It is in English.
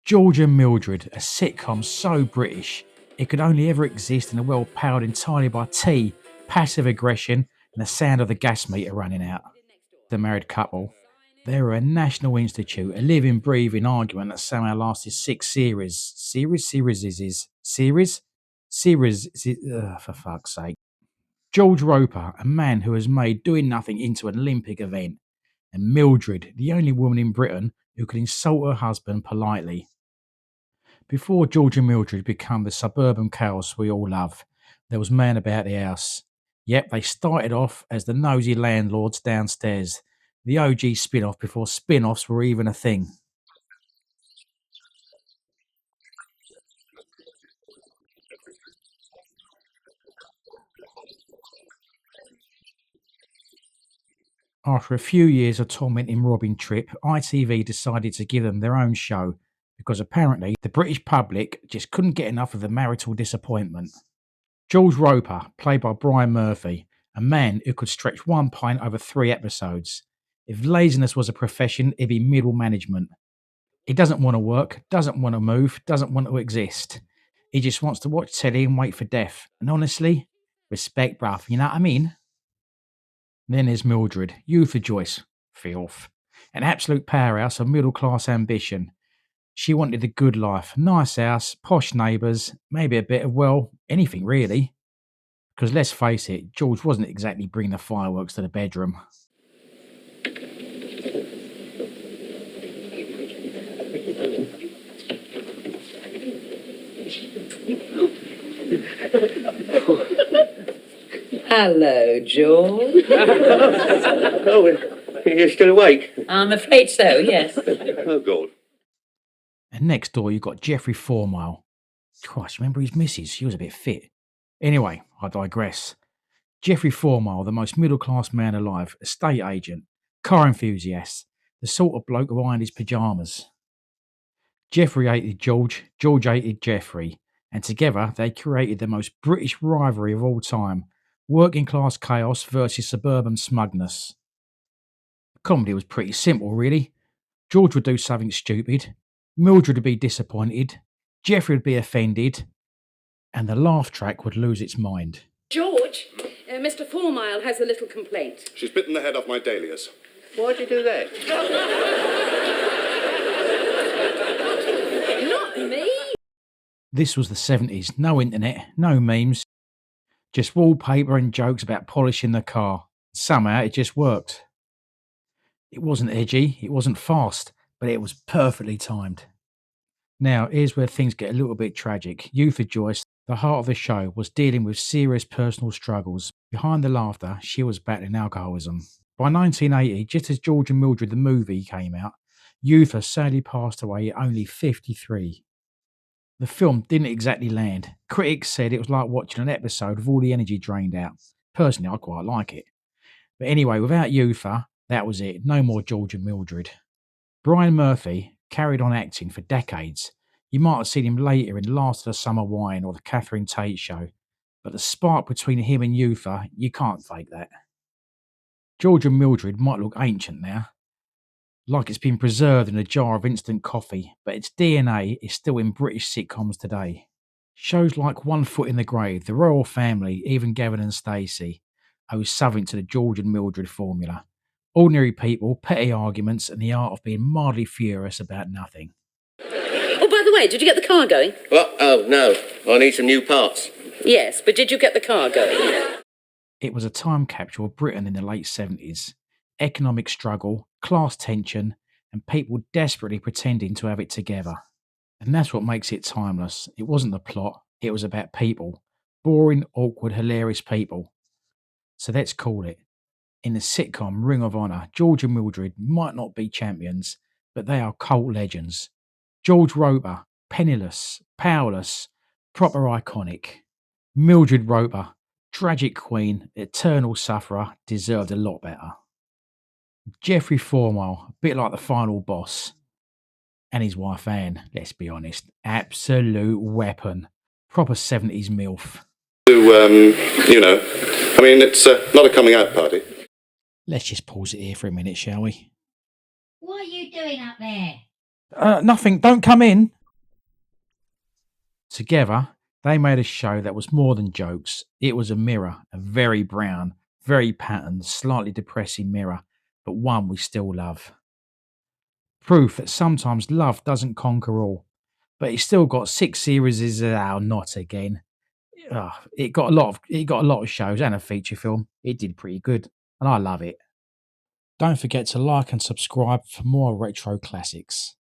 George and Mildred, a sitcom so British it could only ever exist in a world powered entirely by tea, passive aggression, and the sound of the gas meter running out. The married couple, they were a national institute, a living, breathing argument that somehow lasted 6 series. For fuck's sake. George Roper, a man who has made doing nothing into an Olympic event, and Mildred, the only woman in Britain who could insult her husband politely. Before George and Mildred become the suburban chaos we all love, there was man about the house. Yep, they started off as the nosy landlords downstairs, the OG spin off before spin offs were even a thing. After a few years of tormenting Robin Tripp, ITV decided to give them their own show because apparently the British public just couldn't get enough of the marital disappointment. George Roper, played by Brian Murphy, a man who could stretch one pint over 3 episodes. If laziness was a profession, it'd be middle management. He doesn't want to work, doesn't want to move, doesn't want to exist. He just wants to watch telly and wait for death. And honestly, respect, bruv, you know what I mean? Then there's Mildred, Yootha Joyce, filth. An absolute powerhouse of middle class ambition. She wanted the good life, nice house, posh neighbours, maybe a bit of, well, anything really. Because let's face it, George wasn't exactly bringing the fireworks to the bedroom. Hello, George. Oh, you're still awake? I'm afraid so, yes. Oh, God. And next door, you've got Geoffrey Fourmile. Christ, remember his missus? She was a bit fit. Anyway, I digress. Geoffrey Fourmile, the most middle class man alive, estate agent, car enthusiast, the sort of bloke who ironed his pyjamas. Geoffrey hated George, George hated Geoffrey, and together they created the most British rivalry of all time, working class chaos versus suburban smugness. Comedy was pretty simple, really. George would do something stupid, Mildred would be disappointed, Geoffrey would be offended, and the laugh track would lose its mind. George, Mr. Fourmile has a little complaint. She's bitten the head off my dahlias. Why'd you do that? Not me. This was the 70s, no internet, no memes, just wallpaper and jokes about polishing the car. Somehow it just worked. It wasn't edgy, it wasn't fast, but it was perfectly timed. Now, here's where things get a little bit tragic. Yootha Joyce, the heart of the show, was dealing with serious personal struggles. Behind the laughter, she was battling alcoholism. By 1980, just as George and Mildred the movie came out, Yootha sadly passed away at only 53. The film didn't exactly land. Critics said it was like watching an episode with all the energy drained out. Personally, I quite like it. But anyway, without Yootha, that was it. No more George and Mildred. Brian Murphy carried on acting for decades. You might have seen him later in Last of the Summer Wine or the Catherine Tate Show. But the spark between him and Yootha, you can't fake that. George and Mildred might look ancient now, like it's been preserved in a jar of instant coffee, but its DNA is still in British sitcoms today. Shows like One Foot in the Grave, The Royal Family, even Gavin and Stacey owe something to the George and Mildred formula. Ordinary people, petty arguments, and the art of being mildly furious about nothing. Oh, by the way, did you get the car going? What? Oh, no. I need some new parts. Yes, but did you get the car going? It was a time capsule of Britain in the late 70s. Economic struggle, class tension, and people desperately pretending to have it together. And that's what makes it timeless. It wasn't the plot, it was about people. Boring, awkward, hilarious people. So let's call it. In the sitcom Ring of Honor, George and Mildred might not be champions, but they are cult legends. George Roper, penniless, powerless, proper iconic. Mildred Roper, tragic queen, eternal sufferer, deserved a lot better. Geoffrey Fourmile, a bit like the final boss. And his wife Anne, let's be honest, absolute weapon. Proper 70s MILF. It's not a coming out party. Let's just pause it here for a minute, shall we? What are you doing up there? Nothing, don't come in. Together, they made a show that was more than jokes. It was a mirror, a very brown, very patterned, slightly depressing mirror, but one we still love. Proof that sometimes love doesn't conquer all. But it's still got 6 series. Not again. It got a lot of shows and a feature film. It did pretty good, and I love it. Don't forget to like and subscribe for more retro classics.